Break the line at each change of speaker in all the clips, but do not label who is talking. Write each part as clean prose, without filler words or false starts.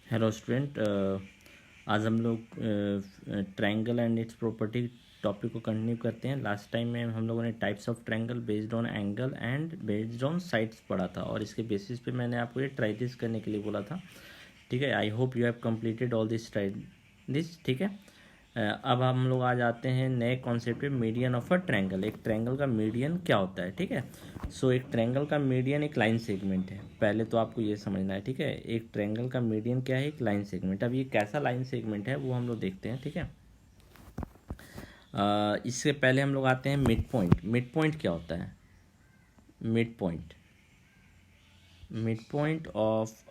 Hello student, आज हम लोग triangle and it's property topic को कंटिन्यू करते हैं। लास्ट टाइम में हम लोगों ने types of triangle based on angle and based on sides पढ़ा था, और इसके बेसिस पे मैंने आपको ये ट्राई दिस करने के लिए बोला था। ठीक है, I hope you have completed all this try this. ठीक है, अब हम लोग आ जाते हैं नए कॉन्सेप्ट पे, मीडियन ऑफ अ ट्रायंगल। एक ट्रायंगल का मीडियन क्या होता है? ठीक है, सो एक ट्रायंगल का मीडियन एक लाइन सेगमेंट है। पहले तो आपको ये समझना है। ठीक है, एक ट्रायंगल का मीडियन क्या है? एक लाइन सेगमेंट। अब ये कैसा लाइन सेगमेंट है वो हम लोग देखते हैं। ठीक है, इससे पहले हम लोग आते हैं मिड पॉइंट। मिड पॉइंट क्या होता है? Mid point of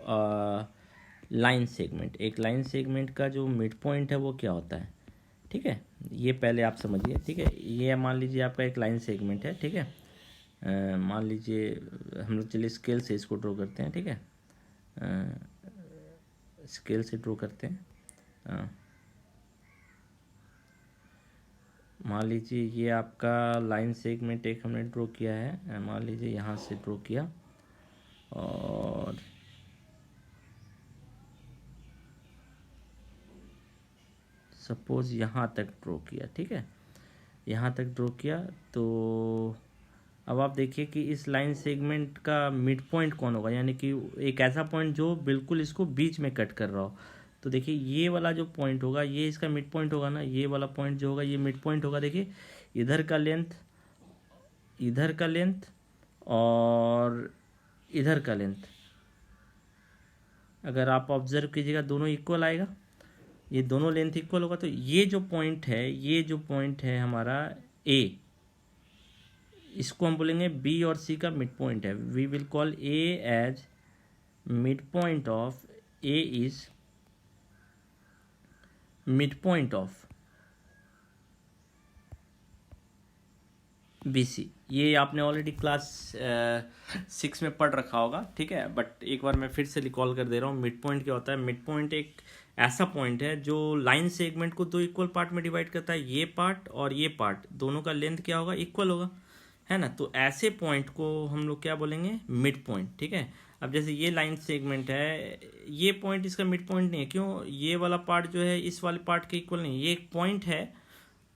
line segment. एक लाइन सेगमेंट का जो मिड पॉइंट है वो क्या होता है? ठीक है, ये पहले आप समझिए। ठीक है, ये मान लीजिए आपका एक लाइन सेगमेंट है। ठीक है, मान लीजिए हम लोग, चलिए स्केल से इसको ड्रॉ करते हैं। ठीक है, स्केल से ड्रॉ करते हैं। मान लीजिए ये आपका लाइन सेगमेंट एक हमने ड्रॉ किया है। मान लीजिए यहाँ से ड्रॉ किया और सपोज यहाँ तक ड्रॉ किया। ठीक है, यहाँ तक ड्रॉ किया तो अब आप देखिए कि इस लाइन सेगमेंट का मिड पॉइंट कौन होगा, यानी कि एक ऐसा पॉइंट जो बिल्कुल इसको बीच में कट कर रहा हो। तो देखिए ये वाला जो पॉइंट होगा ये इसका मिड पॉइंट होगा ना। ये वाला पॉइंट जो होगा ये मिड पॉइंट होगा। देखिए इधर का लेंथ, इधर का लेंथ और इधर का लेंथ, अगर आप ऑब्जर्व कीजिएगा दोनों इक्वल आएगा। ये दोनों लेंथ इक्वल होगा तो ये जो पॉइंट है, ये जो पॉइंट है हमारा ए, इसको हम बोलेंगे बी और सी का मिड पॉइंट है। We will call A as mid point of, A is mid point of B C. ये आपने ऑलरेडी क्लास 6 में पढ़ रखा होगा। ठीक है, बट एक बार मैं फिर से रिकॉल कर दे रहा हूँ। मिड पॉइंट क्या होता है? मिड पॉइंट एक ऐसा पॉइंट है जो लाइन सेगमेंट को दो इक्वल पार्ट में डिवाइड करता है। ये पार्ट और ये पार्ट, दोनों का लेंथ क्या होगा? इक्वल होगा, है ना। तो ऐसे पॉइंट को हम लोग क्या बोलेंगे? Mid point. ठीक है, अब जैसे ये लाइन सेगमेंट है, ये पॉइंट इसका मिड पॉइंट नहीं है। क्यों? ये वाला पार्ट जो है इस वाले पार्ट के इक्वल नहीं है। ये एक पॉइंट है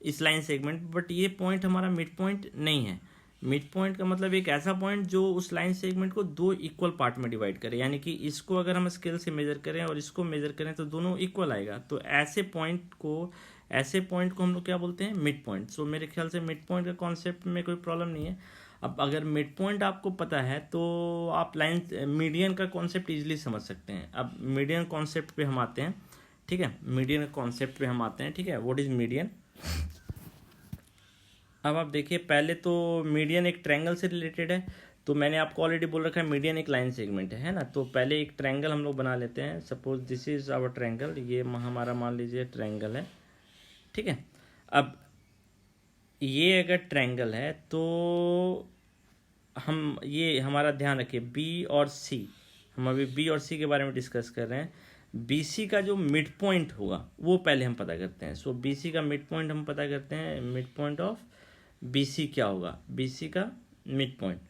इस लाइन सेगमेंट, बट ये पॉइंट हमारा मिड पॉइंट नहीं है। मिड पॉइंट का मतलब एक ऐसा पॉइंट जो उस लाइन सेगमेंट को दो इक्वल पार्ट में डिवाइड करे, यानी कि इसको अगर हम स्केल से मेजर करें और इसको मेजर करें तो दोनों इक्वल आएगा। तो ऐसे पॉइंट को हम लोग क्या बोलते हैं? Mid point. सो मेरे ख्याल से मिड पॉइंट का कॉन्सेप्ट में कोई प्रॉब्लम नहीं है। अब अगर मिड पॉइंट आपको पता है तो आप लाइन मीडियन का कॉन्सेप्ट इजीली समझ सकते हैं। अब मीडियन कॉन्सेप्ट पे हम आते हैं। ठीक है, मीडियन कॉन्सेप्ट पे हम आते हैं। ठीक है, व्हाट इज मीडियन? अब आप देखिए, पहले तो मीडियन एक ट्रायंगल से रिलेटेड है। तो मैंने आपको ऑलरेडी बोल रखा है मीडियन एक लाइन सेगमेंट है ना। तो पहले एक ट्रायंगल हम लोग बना लेते हैं। Suppose this is our triangle, ये हमारा मान लीजिए ट्रायंगल है। ठीक है, अब ये अगर ट्रायंगल है तो हम ये हमारा ध्यान रखिए बी और सी, हम अभी बी और सी के बारे में डिस्कस कर रहे हैं। बी सी का जो मिड पॉइंट होगा वो पहले हम पता करते हैं। सो बी सी का मिड पॉइंट हम पता करते हैं। Mid point of B C क्या होगा? बी सी का मिड पॉइंट।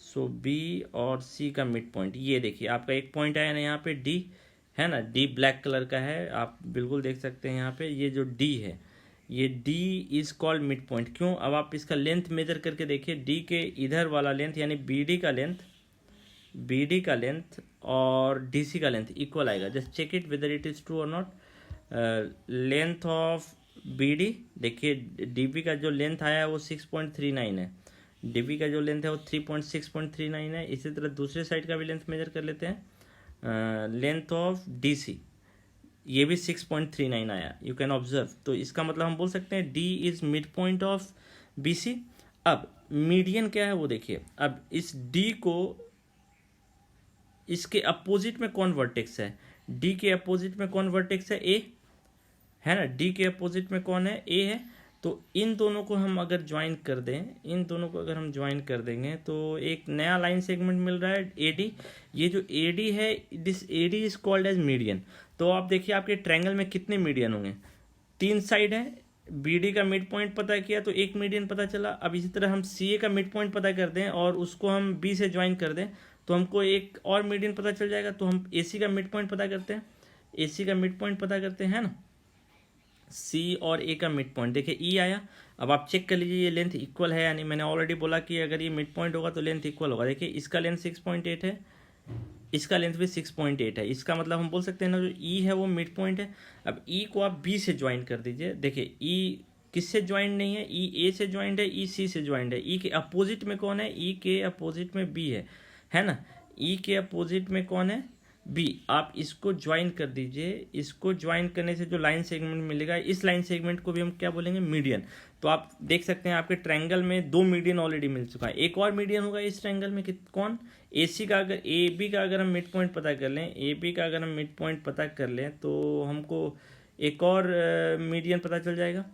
सो बी और सी का मिड पॉइंट, ये देखिए आपका एक पॉइंट आया ना यहाँ पे डी, है ना। डी ब्लैक कलर का है, आप बिल्कुल देख सकते हैं यहाँ पे। ये जो डी है, ये D is called mid point. क्यों? अब आप इसका लेंथ मेजर करके देखिए। डी के इधर वाला लेंथ यानी बी डी का लेंथ, बी डी का लेंथ और डी सी का लेंथ इक्वल आएगा। Just check it whether it is true और not. Length of B D, देखिए डी बी का जो लेंथ आया है वो 6.39 है। डी बी का जो लेंथ है वो 6.39 है। इसी तरह दूसरे साइड का भी लेंथ मेजर कर लेते हैं। लेंथ ऑफ डी सी, ये भी 6.39 आया, यू कैन ऑब्जर्व। तो इसका मतलब हम बोल सकते हैं D is mid point of B C. अब मीडियन क्या है वो देखिए। अब इस डी को, इसके अपोजिट में कौन वर्टेक्स है? डी के अपोजिट में कौन वर्टेक्स है? ए, है ना। डी के अपोजिट में कौन है? ए है। तो इन दोनों को हम अगर ज्वाइन कर दें, इन दोनों को अगर हम ज्वाइन कर देंगे तो एक नया लाइन सेगमेंट मिल रहा है ए डी। ये जो ए डी है, this A D is called as median. तो आप देखिए आपके ट्रायंगल में कितने मीडियन होंगे? 3 साइड है। बी डी का मिड पॉइंट पता किया तो एक मीडियन पता चला। अब इसी तरह हम सी ए का मिड पॉइंट पता कर दें और उसको हम बी से ज्वाइन कर दें तो हमको एक और मीडियन पता चल जाएगा। तो हम ए सी का मिड पॉइंट पता करते हैं। ए सी का मिड पॉइंट पता करते हैं ना, सी और ए का मिड पॉइंट, देखिए ई आया। अब आप चेक कर लीजिए ये लेंथ इक्वल है या नहीं। मैंने ऑलरेडी बोला कि अगर ये मिड पॉइंट होगा तो लेंथ इक्वल होगा। देखिए इसका लेंथ 6.8 है, इसका लेंथ भी 6.8 है। इसका मतलब हम बोल सकते हैं ना जो ई है वो मिड पॉइंट है। अब ई को आप बी से ज्वाइन कर दीजिए। देखिए ई किससे ज्वाइंट नहीं है, ई ए से ज्वाइंट है, ई सी से ज्वाइंट है। ई के अपोजिट में कौन है, ई के अपोजिट में बी है ना। ई के अपोजिट में कौन है, बी। आप इसको ज्वाइन कर दीजिए। इसको ज्वाइन करने से जो लाइन सेगमेंट मिलेगा, इस लाइन सेगमेंट को भी हम क्या बोलेंगे, मीडियन। तो आप देख सकते हैं आपके ट्रायंगल में 2 मीडियन ऑलरेडी मिल चुका है। एक और मीडियन होगा इस ट्रायंगल में कि कौन, ए सी का। अगर ए बी का अगर हम मिड पॉइंट पता कर लें, ए बी का अगर हम मिड पॉइंट पता कर लें तो हमको एक और मीडियन पता चल जाएगा।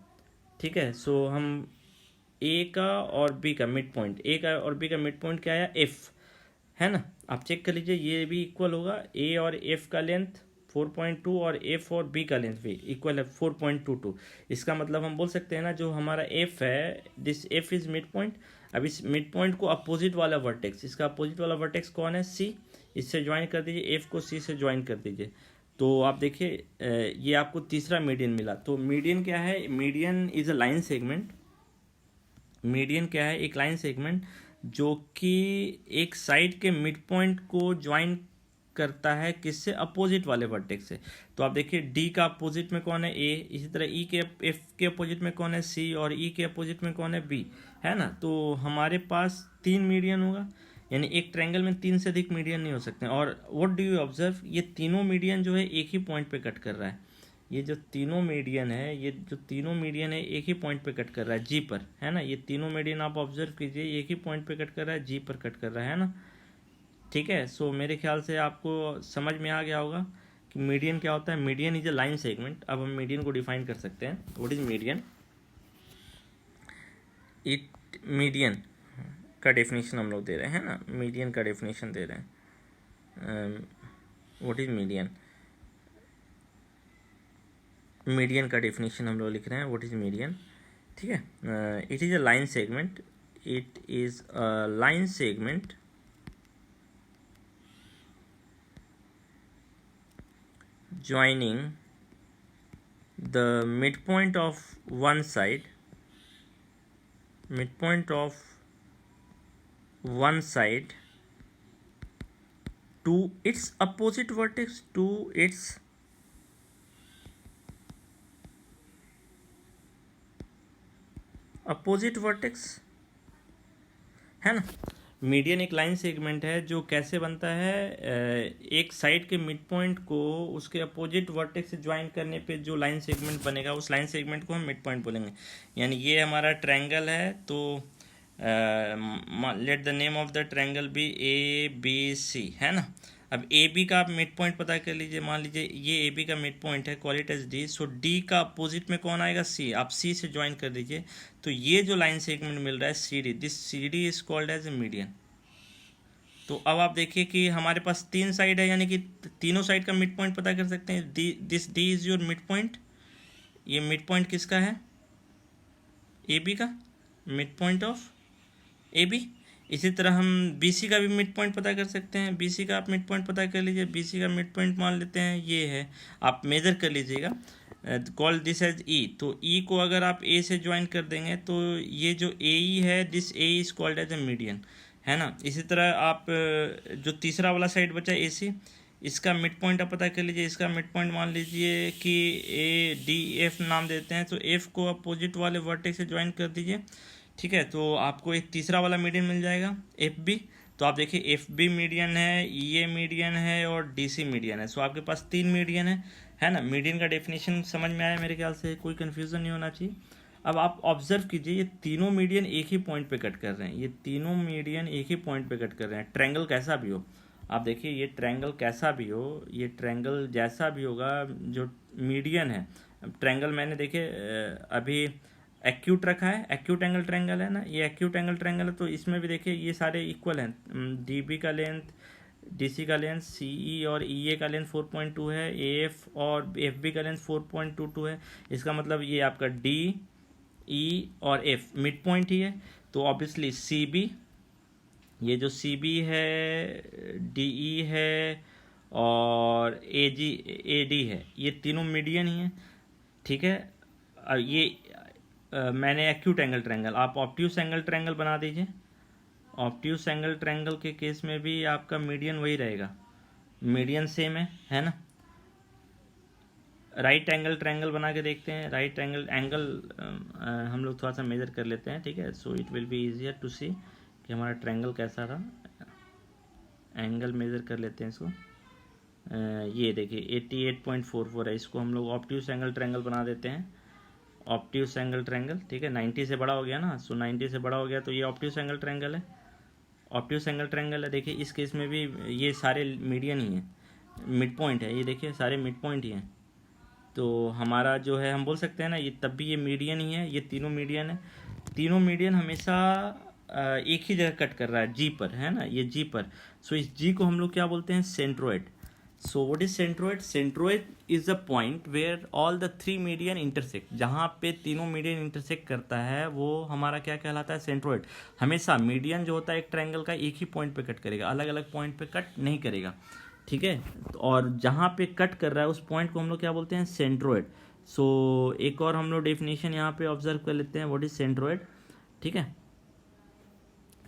ठीक है, सो हम ए का और बी का मिड पॉइंट, ए का और बी का मिड पॉइंट क्या आया, एफ, है ना। आप चेक कर लीजिए ये भी इक्वल होगा। ए और एफ का लेंथ 4.2 और एफ और बी का लेंथ भी इक्वल है 4.22। इसका मतलब हम बोल सकते हैं ना जो हमारा एफ है, this F is mid point. अब इस मिड पॉइंट को अपोजिट वाला वर्टेक्स, इसका अपोजिट वाला वर्टेक्स कौन है, सी। इससे ज्वाइन कर दीजिए, एफ को सी से ज्वाइन कर दीजिए। तो आप देखिए ये आपको तीसरा मीडियन मिला। तो मीडियन क्या है, median is a line segment. Median क्या है, एक लाइन सेगमेंट जो कि एक साइड के मिड पॉइंट को ज्वाइन करता है किससे, अपोजिट वाले वर्टेक्स से। तो आप देखिए डी का अपोजिट में कौन है, ए। इसी तरह ई के एफ के अपोजिट में कौन है, सी। और ई के अपोजिट में कौन है, बी, है ना। तो हमारे पास 3 मीडियन होगा, यानी एक ट्रायंगल में 3 से अधिक मीडियन नहीं हो सकते। और व्हाट डू यू ऑब्जर्व, ये तीनों मीडियन जो है एक ही पॉइंट पे कट कर रहा है। ये जो तीनों मीडियन है, ये जो तीनों मीडियन है एक ही पॉइंट पे कट कर रहा है, जी पर, है ना। ये तीनों मीडियन आप ऑब्जर्व कीजिए, एक ही पॉइंट पे कट कर रहा है, जी पर कट कर रहा है ना। ठीक है, सो मेरे ख्याल से आपको समझ में आ गया होगा कि मीडियन क्या होता है। Median is a line segment. अब हम मीडियन को डिफाइन कर सकते हैं। What is median, it median का डेफिनेशन हम लोग दे रहे हैं ना, मीडियन का डेफिनेशन दे रहे हैं। व्हाट इज मीडियन, मीडियन का डेफिनेशन हम लोग लिख रहे हैं, व्हाट इज मीडियन। ठीक है, it is a line segment, it is a line segment joining the midpoint of one side, midpoint of one side to its opposite vertex, to its opposite vertex, है ना। Median एक line segment है जो कैसे बनता है, एक side के मिड पॉइंट को उसके अपोजिट वर्टेक्स से ज्वाइन करने पे जो लाइन सेगमेंट बनेगा उस लाइन सेगमेंट को हम मिड पॉइंट बोलेंगे। यानी ये हमारा ट्रायंगल है, तो let the name of the triangle be A B C, है ना। अब ए बी का आप मिड पॉइंट पता कर लीजिए। मान लीजिए ये ए बी का मिड पॉइंट है, call it as D. So D का अपोजिट में कौन आएगा, सी। आप सी से ज्वाइन कर दीजिए। तो ये जो लाइन सेगमेंट मिल रहा है C D, this C D is called as a median. तो अब आप देखिए कि हमारे पास 3 साइड है, यानी कि तीनों साइड का मिड पॉइंट पता कर सकते हैं। This D is your mid point. ये मिड पॉइंट किसका है, ए बी का, mid point of A B. इसी तरह हम बी सी का भी मिड पॉइंट पता कर सकते हैं। बी सी का आप मिड पॉइंट पता कर लीजिए। बी सी का मिड पॉइंट मान लेते हैं ये है, आप मेजर कर लीजिएगा, कॉल दिस एज ई। तो ई को अगर आप ए से ज्वाइन कर देंगे तो ये जो ए ई है, this A is called as a median, है ना। इसी तरह आप जो तीसरा वाला साइड बचा ए सी, इसका मिड पॉइंट आप पता कर लीजिए। इसका मिड पॉइंट मान लीजिए कि ए डी एफ नाम देते हैं, तो एफ को अपोजिट वाले वर्टेक्स से ज्वाइन कर दीजिए। ठीक है, तो आपको एक तीसरा वाला मीडियन मिल जाएगा, एफ बी। तो आप देखिए एफ बी मीडियन है, ये मीडियन है और डी सी मीडियन है। सो आपके पास 3 मीडियन है ना। मीडियन का डेफिनेशन समझ में आया मेरे ख्याल से, कोई कन्फ्यूज़न नहीं होना चाहिए। अब आप ऑब्जर्व कीजिए, ये तीनों मीडियन एक ही पॉइंट पे कट कर रहे हैं। ये तीनों मीडियन एक ही पॉइंट पे कट कर रहे हैं। ट्रायंगल कैसा भी हो, आप देखिए ये ट्रायंगल कैसा भी हो, ये ट्रायंगल जैसा भी होगा, जो मीडियन है। ट्रायंगल मैंने देखिए अभी एक्यूट रखा है, एक्यूट एंगल ट्रायंगल है ना, ये एक्यूट एंगल ट्रायंगल है। तो इसमें भी देखिए ये सारे इक्वल हैं। डी बी का लेंथ, डी सी का लेंथ, सी ई और ई ए का लेंथ 4.2 है, ए एफ और एफ बी का लेंथ 4.22 है। इसका मतलब ये आपका डी ई और एफ मिड पॉइंट ही है। तो ऑब्वियसली सी बी, ये जो सी बी है, डी ई है और AD है, ये तीनों मीडियन ही हैं, ठीक है। अब ये मैंने एक्यूट एंगल ट्रायंगल, आप ऑब्ट्यूस एंगल ट्रायंगल बना दीजिए। ऑब्ट्यूस एंगल ट्रायंगल के केस में भी आपका मीडियन वही रहेगा, मीडियन सेम है ना। राइट एंगल ट्रायंगल बना के देखते हैं। राइट एंगल हम लोग थोड़ा सा मेजर कर लेते हैं, ठीक है। So it will be easier to see कि हमारा ट्रायंगल कैसा था। एंगल मेजर कर लेते हैं इसको। ये देखिए 88.44 है, इसको हम लोग ऑब्ट्यूस एंगल ट्रायंगल बना देते हैं। ऑब्ट्यूस एंगल ट्रायंगल, ठीक है। 90 से बड़ा हो गया ना, सो 90 से बड़ा हो गया तो ये ऑब्ट्यूस एंगल ट्रायंगल है। ऑब्ट्यूस एंगल ट्रायंगल है, देखिए इस केस में भी ये सारे मीडियन ही हैं, मिड पॉइंट है, ये देखिए सारे मिड पॉइंट ही हैं। तो हमारा जो है हम बोल सकते हैं ना, ये तब भी ये मीडियन ही है, ये तीनों मीडियन है। तीनों मीडियन हमेशा एक ही जगह कट कर रहा है, जी पर, है ना, ये जी पर। सो इस जी को हम लोग क्या बोलते हैं, centroid. So what is centroid? Centroid is a point where all the three median intersect. जहाँ पे तीनों मीडियन इंटरसेक्ट करता है वो हमारा क्या कहलाता है, सेंट्रोइड। हमेशा मीडियन जो होता है एक ट्रायंगल का एक ही पॉइंट पे कट करेगा, अलग अलग पॉइंट पे कट नहीं करेगा, ठीक है। और जहाँ पे कट कर रहा है उस पॉइंट को हम लोग क्या बोलते हैं, सेंट्रोइड। सो एक और हम लोग डेफिनेशन यहाँ पे ऑब्जर्व कर लेते हैं, व्हाट इज सेंट्रोइड, ठीक है।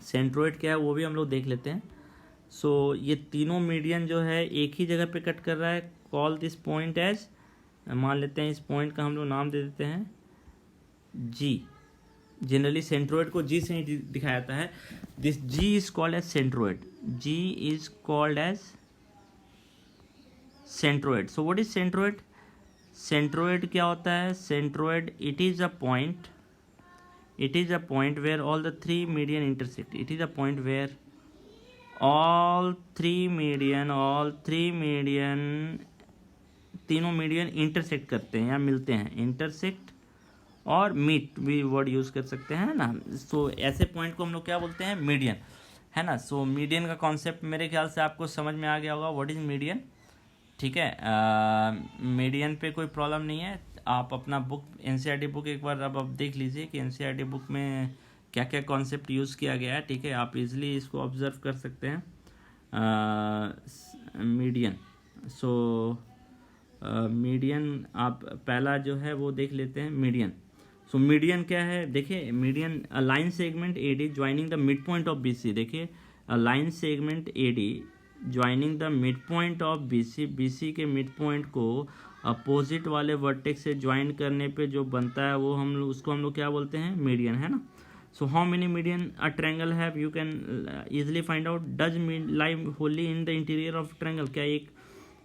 सेंट्रोइड क्या है वो भी हम लोग देख लेते हैं। सो ये तीनों मीडियन जो है एक ही जगह पे कट कर रहा है। कॉल दिस पॉइंट एज, मान लेते हैं इस पॉइंट का हम लोग नाम दे देते हैं जी। जनरली सेंट्रोइड को जी से ही दिखाया जाता है। This G is called as centroid, G is called as centroid. So what is centroid? Centroid क्या होता है? Centroid it is a point, it is a point where all the three median intersect. It is a point where all three median तीनों median intersect करते हैं या मिलते हैं। Intersect और मीट भी वर्ड यूज कर सकते हैं ना। सो ऐसे पॉइंट को हम लोग क्या बोलते हैं, मीडियन, है ना। सो मीडियन का कॉन्सेप्ट मेरे ख्याल से आपको समझ में आ गया होगा, व्हाट इज मीडियन, ठीक है। मीडियन पे कोई प्रॉब्लम नहीं है। आप अपना बुक, एनसीईआरटी बुक एक बार अब आप देख लीजिए कि एनसीईआरटी बुक में क्या क्या कॉन्सेप्ट यूज़ किया गया है, ठीक है। आप इजीली इसको ऑब्जर्व कर सकते हैं। मीडियन, सो मीडियन आप पहला जो है वो देख लेते हैं, मीडियन। सो मीडियन क्या है, देखिए median line segment AD joining the mid point of BC. देखिए line segment AD joining the mid point of BC, BC के मिड पॉइंट को अपोजिट वाले वर्टेक्स से ज्वाइन करने पे जो बनता है वो हम लोग, उसको हम लोग क्या बोलते हैं, मीडियन, है ना। So how many median a triangle have, you can easily find out. Does lie Holi in the interior of triangle, क्या एक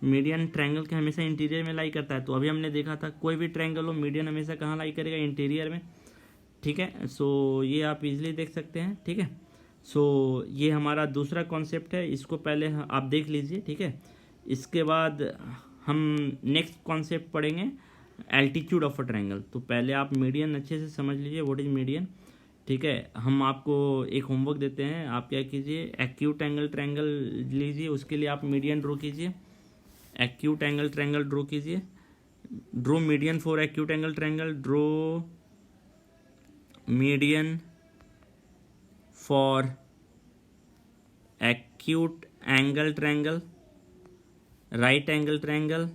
मीडियन ट्रायंगल के हमेशा इंटीरियर में लाई करता है? तो अभी हमने देखा था कोई भी ट्रायंगल हो मीडियन हमेशा कहाँ लाई करेगा, इंटीरियर में, ठीक है। सो ये आप इजीली देख सकते हैं, ठीक है। सो ये हमारा दूसरा कॉन्सेप्ट है, इसको पहले आप देख लीजिए, ठीक है। इसके बाद हम नेक्स्ट कॉन्सेप्ट पढ़ेंगे, एल्टीट्यूड ऑफ अ ट्रायंगल। तो पहले आप मीडियन अच्छे से समझ लीजिए, व्हाट इज मीडियन, ठीक है। हम आपको एक होमवर्क देते हैं, आप क्या कीजिए, एक्यूट एंगल ट्रायंगल लीजिए, उसके लिए आप मीडियन ड्रॉ कीजिए। एक्यूट एंगल ट्रायंगल ड्रॉ कीजिए, draw median for acute angle triangle, draw median for acute angle triangle, right angle triangle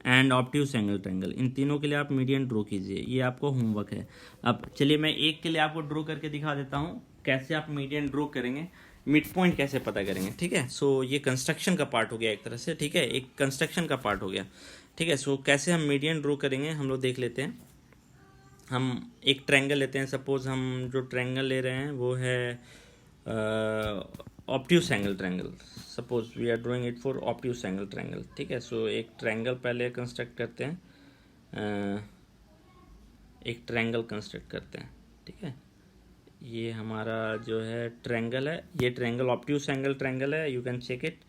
and obtuse angle triangle. इन तीनों के लिए आप मीडियन ड्रॉ कीजिए, ये आपको होमवर्क है। अब चलिए मैं एक के लिए आपको ड्रॉ करके दिखा देता हूँ कैसे आप मीडियन ड्रॉ करेंगे, मिड पॉइंट कैसे पता करेंगे, ठीक है। सो ये कंस्ट्रक्शन का पार्ट हो गया एक तरह से, ठीक है, एक कंस्ट्रक्शन का पार्ट हो गया, ठीक है। सो कैसे हम मीडियन ड्रॉ करेंगे हम लोग देख लेते हैं। हम एक ट्रायंगल लेते हैं, सपोज हम जो ट्रायंगल ले रहे हैं वो है obtuse angle triangle. Suppose we are drawing it for obtuse angle triangle, ठीक है। सो एक ट्रायंगल पहले कंस्ट्रक्ट करते हैं, एक ट्रायंगल कंस्ट्रक्ट करते हैं, ठीक है। ये हमारा जो है ट्रायंगल है, ये ट्रायंगल ऑब्ट्यूस एंगल ट्रायंगल है, यू कैन चेक इट।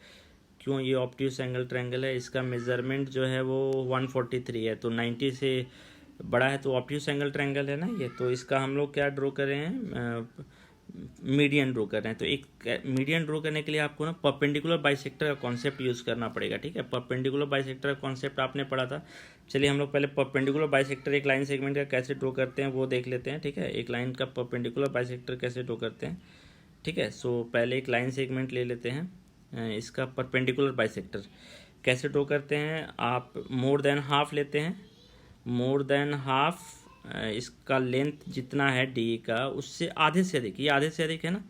क्यों ये ऑब्ट्यूस एंगल ट्रायंगल है, इसका मेजरमेंट जो है वो 143 है, तो 90 से बड़ा है तो ऑब्ट्यूस एंगल ट्रायंगल है ना ये। तो इसका हम लोग क्या ड्रॉ कर रहे हैं, मीडियन ड्रॉ कर रहे हैं। तो एक मीडियन ड्रॉ करने के लिए आपको ना परपेंडिकुलर बाइसेक्टर का कॉन्सेप्ट यूज़ करना पड़ेगा, ठीक है। परपेंडिकुलर बाइसेक्टर का कॉन्सेप्ट आपने पढ़ा था। चलिए हम लोग पहले परपेंडिकुलर बाइसेक्टर एक लाइन सेगमेंट का कैसे ड्रॉ करते हैं वो देख लेते हैं, ठीक है। एक लाइन का परपेंडिकुलर बाइसेक्टर कैसे ड्रॉ करते हैं, ठीक है। सो पहले एक लाइन सेगमेंट ले लेते हैं, इसका परपेंडिकुलर बाइसेक्टर कैसे ड्रॉ करते हैं। आप मोर देन हाफ लेते हैं, मोर देन हाफ, इसका लेंथ जितना है डी का उससे आधे से अधिक, ये आधे से अधिक है ना।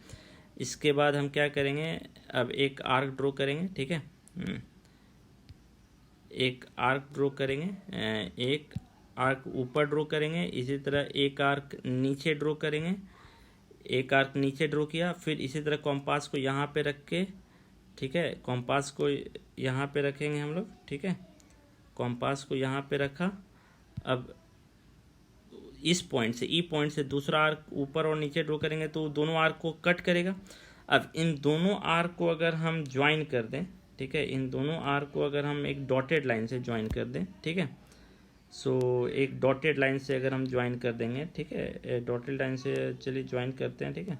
इसके बाद हम क्या करेंगे, अब एक आर्क ड्रॉ करेंगे, ठीक है। एक आर्क ड्रॉ करेंगे, एक आर्क ऊपर ड्रॉ करेंगे, इसी तरह एक आर्क नीचे ड्रॉ करेंगे, एक आर्क नीचे ड्रॉ किया, फिर इसी तरह कॉम्पास को यहाँ पे रख के, ठीक है, कॉम्पास को यहाँ पे रखेंगे हम लोग, ठीक है, कॉम्पास को यहाँ पे रखा। अब इस पॉइंट से, ई पॉइंट से दूसरा आर्क ऊपर और नीचे ड्रॉ करेंगे तो दोनों आर्क को कट करेगा। अब इन दोनों आर्क को अगर हम ज्वाइन कर दें, ठीक है, इन दोनों आर्क को अगर हम एक डॉटेड लाइन से ज्वाइन कर दें, ठीक है, सो एक डॉटेड लाइन से अगर हम ज्वाइन कर देंगे, ठीक है, डॉटेड लाइन से चलिए ज्वाइन करते हैं, ठीक है,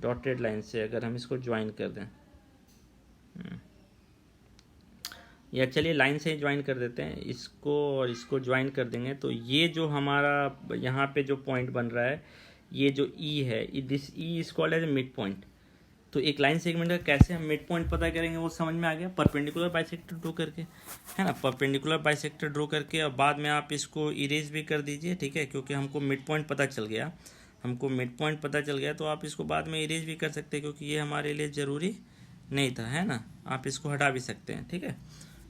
डॉटेड लाइन से अगर हम इसको ज्वाइन कर दें, या चलिए लाइन से ही ज्वाइन कर देते हैं इसको, और इसको ज्वाइन कर देंगे तो ये जो हमारा यहाँ पे जो पॉइंट बन रहा है, ये जो ई है, this E is called as a mid point. तो एक लाइन सेगमेंट का कैसे हम मिड पॉइंट पता करेंगे वो समझ में आ गया, परपेंडिकुलर बाइसेक्टर ड्रॉ करके, है ना, परपेंडिकुलर बाइसेक्टर ड्रॉ करके। और बाद में आप इसको इरेज भी कर दीजिए, ठीक है, क्योंकि हमको मिड पॉइंट पता चल गया, हमको मिड पॉइंट पता चल गया, तो आप इसको बाद में इरेज भी कर सकते हैं क्योंकि ये हमारे लिए ज़रूरी नहीं था, है ना, आप इसको हटा भी सकते हैं, ठीक है।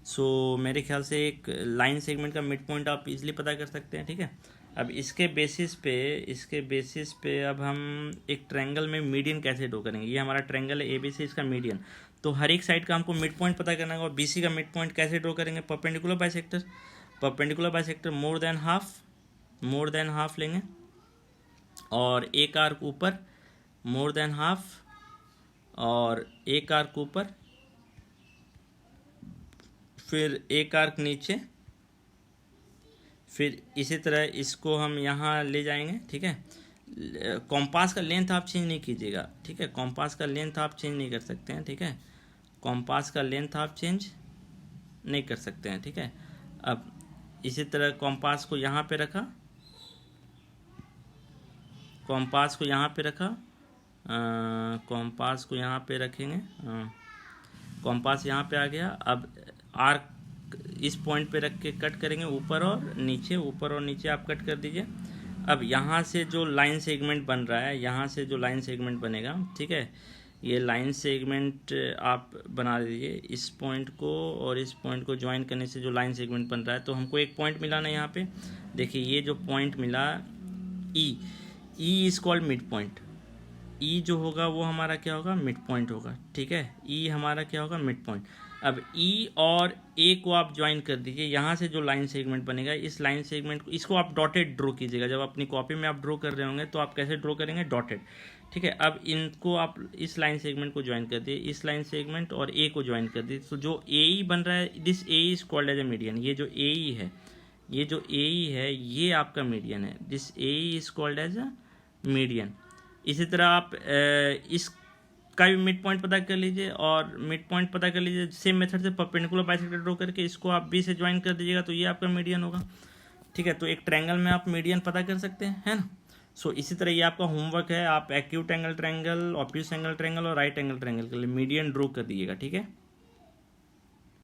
सो मेरे ख्याल से एक लाइन सेगमेंट का मिड पॉइंट आप इजीली पता कर सकते हैं, ठीक है। अब इसके बेसिस पे अब हम एक ट्रायंगल में मीडियन कैसे ड्रॉ करेंगे। ये हमारा ट्रायंगल है एबीसी, इसका मीडियन, तो हर एक साइड का हमको मिड पॉइंट पता करना होगा। बीसी का मिड पॉइंट कैसे ड्रॉ करेंगे, perpendicular bisector more than half लेंगे, और एक आर्क ऊपर मोर देन हाफ, और एक आर्क ऊपर, फिर एक आर्क नीचे, फिर इसी तरह इसको हम यहाँ ले जाएंगे, ठीक है। कॉम्पास का लेंथ आप चेंज नहीं कीजिएगा, ठीक है, कॉम्पास का लेंथ आप चेंज नहीं कर सकते हैं, ठीक है, कॉम्पास का लेंथ आप चेंज नहीं कर सकते हैं, ठीक है। अब इसी तरह कॉम्पास को यहाँ पे रखा, कॉम्पास को यहाँ पे रखेंगे, कॉम्पास यहाँ पे आ गया। अब आर्क इस पॉइंट पे रख के कट करेंगे, ऊपर और नीचे आप कट कर दीजिए। अब यहाँ से जो लाइन सेगमेंट बन रहा है, यहाँ से जो लाइन सेगमेंट बनेगा, ठीक है, ये लाइन सेगमेंट आप बना दीजिए इस पॉइंट को, और इस पॉइंट को ज्वाइन करने से जो लाइन सेगमेंट बन रहा है, तो हमको एक पॉइंट मिला ना यहाँ पे, देखिए ये जो पॉइंट मिला E is called mid point. E जो होगा वो हमारा क्या होगा, मिड पॉइंट होगा, ठीक है, ई हमारा क्या होगा, मिड पॉइंट। अब ई और ए को आप ज्वाइन कर दीजिए, यहाँ से जो लाइन सेगमेंट बनेगा, इस लाइन सेगमेंट को, इसको आप डॉटेड ड्रॉ कीजिएगा। जब अपनी कॉपी में आप ड्रॉ कर रहे होंगे तो आप कैसे ड्रॉ करेंगे, डॉटेड, ठीक है। अब इनको आप इस लाइन सेगमेंट को ज्वाइन कर दिए, इस लाइन सेगमेंट और ए को ज्वाइन कर दिए, तो जो ए ई बन रहा है, this A is called as a median. ये जो ए ई है, ये आपका मीडियन है, this A E is called as a median. इसी तरह आप इसका भी मिड पॉइंट पता कर लीजिए, और मिड पॉइंट पता कर लीजिए सेम मेथड से, परपेंडिकुलर बाइसेक्टर ड्रॉ करके इसको आप बी से ज्वाइन कर दीजिएगा, तो ये आपका मीडियन होगा, ठीक है। तो एक ट्रायंगल में आप मीडियन पता कर सकते हैं, है ना। सो इसी तरह ये आपका होमवर्क है, आप acute angle triangle, obtuse angle triangle और राइट एंगल ट्रायंगल के लिए मीडियन ड्रॉ कर दीजिएगा, ठीक है।